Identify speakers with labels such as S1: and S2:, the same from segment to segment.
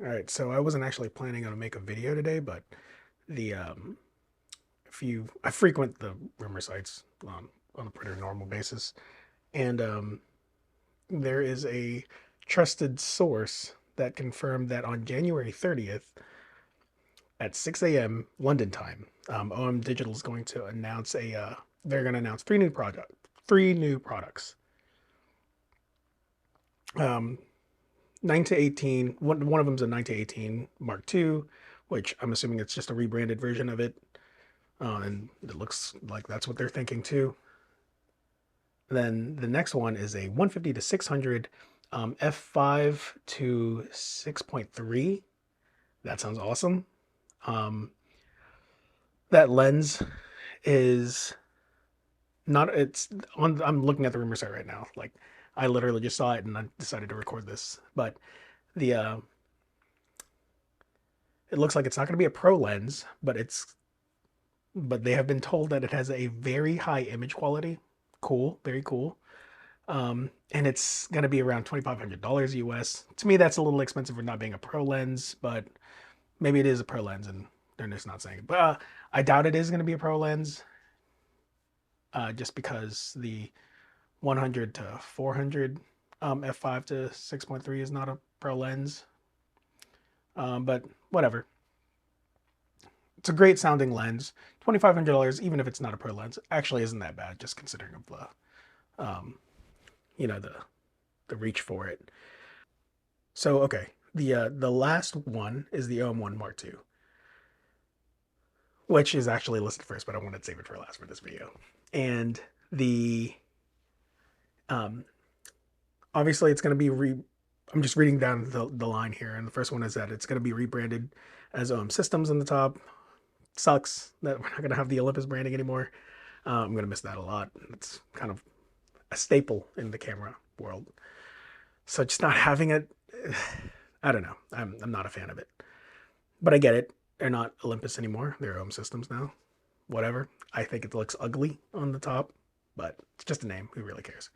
S1: All right, so I wasn't actually planning on to make a video today, but the if you I frequent the rumor sites on a pretty normal basis, and there is a trusted source that confirmed that on January 30th at 6 a.m. London time, OM Digital is going to announce they're going to announce three new products. Um, 9 to 18, one of them's a 9 to 18 Mark II, which I'm assuming it's just a rebranded version of it. And it looks like that's what they're thinking too. Then the next one is a 150 to 600 f5 to 6.3. That sounds awesome. Um, that lens is not, it's on, I'm looking at the rumor site right now. Like, I literally just saw it and I decided to record this. But the, it looks like it's not going to be a pro lens, but they have been told that it has a very high image quality. Cool, very cool. And it's going to be around $2,500 US. To me, that's a little expensive for not being a pro lens, but maybe it is a pro lens and they're just not saying it. But I doubt it is going to be a pro lens, just because the 100 to 400 f5 to 6.3 is not a pro lens. But whatever. It's a great sounding lens. $2,500, even if it's not a pro lens, actually isn't that bad, just considering of the you know the reach for it. So okay, the last one is the OM-1 Mark II, which is actually listed first, but I wanted to save it for last for this video. And the um, obviously it's going to be I'm just reading down the line here, and the first one is that it's going to be rebranded as OM Systems in the top. Sucks that we're not going to have the Olympus branding anymore. I'm going to miss that a lot. It's kind of a staple in the camera world. So just not having it, I don't know. I'm not a fan of it, but I get it. They're not Olympus anymore. They're OM Systems now. Whatever. I think it looks ugly on the top, but it's just a name. Who really cares?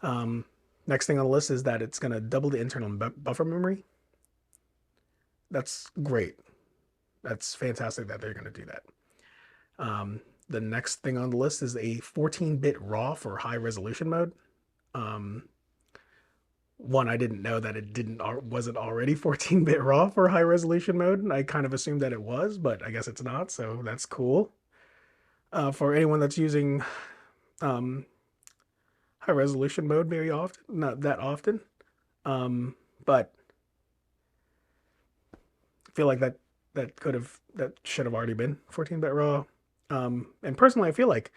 S1: Um, Next thing on the list is that it's going to double the internal buffer memory. That's great. That's fantastic that they're going to do that. The next thing on the list is a 14-bit RAW for high resolution mode. Um, One, I didn't know that it wasn't already 14-bit RAW for high resolution mode. I kind of assumed that it was, but I guess it's not, so that's cool. For anyone that's using um, high resolution mode very often, not that often, but I feel like that should have already been 14-bit RAW. And personally, I feel like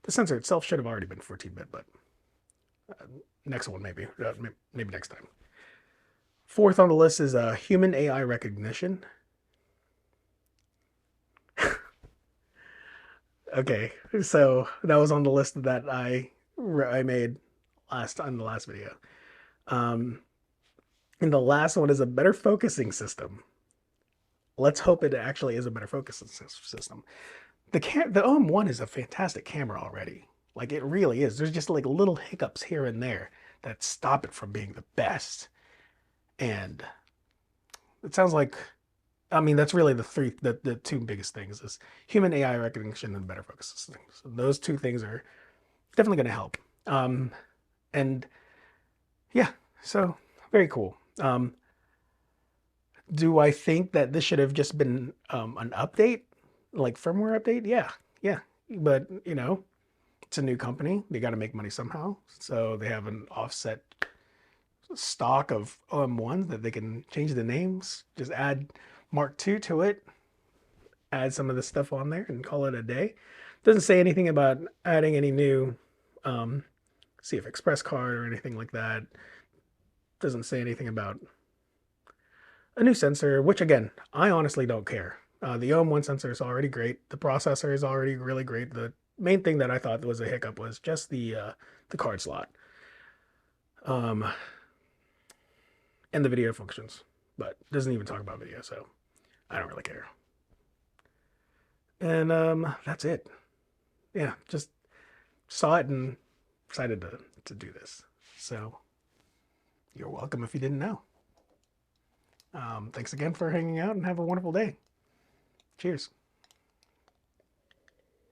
S1: the sensor itself should have already been 14-bit, but uh, next one maybe next time. Fourth on the list is human AI recognition. Okay, so that was on the list that I made last on the last video. Um, and the last one is a better focusing system. Let's hope it actually is a better focusing system. The OM-1 is a fantastic camera already. Like, it really is. There's just like little hiccups here and there that stop it from being the best. And it sounds like, I mean, that's really the two biggest things is human AI recognition and better focus systems. So those two things are definitely going to help. And yeah, so very cool. Do I think that this should have just been an update, like firmware update? Yeah, yeah. But it's a new company. They got to make money somehow. So they have an offset stock of OM-1s that they can change the names, just add Mark II to it, add some of the stuff on there, and call it a day. Doesn't say anything about adding any new CF Express card or anything like that. Doesn't say anything about a new sensor, which again, I honestly don't care. The OM-1 sensor is already great. The processor is already really great. The main thing that I thought was a hiccup was just the card slot, um, and the video functions, but doesn't even talk about video, so I don't really care. And that's it. Yeah, just saw it and decided to do this. So you're welcome if you didn't know. Thanks again for hanging out and have a wonderful day. Cheers.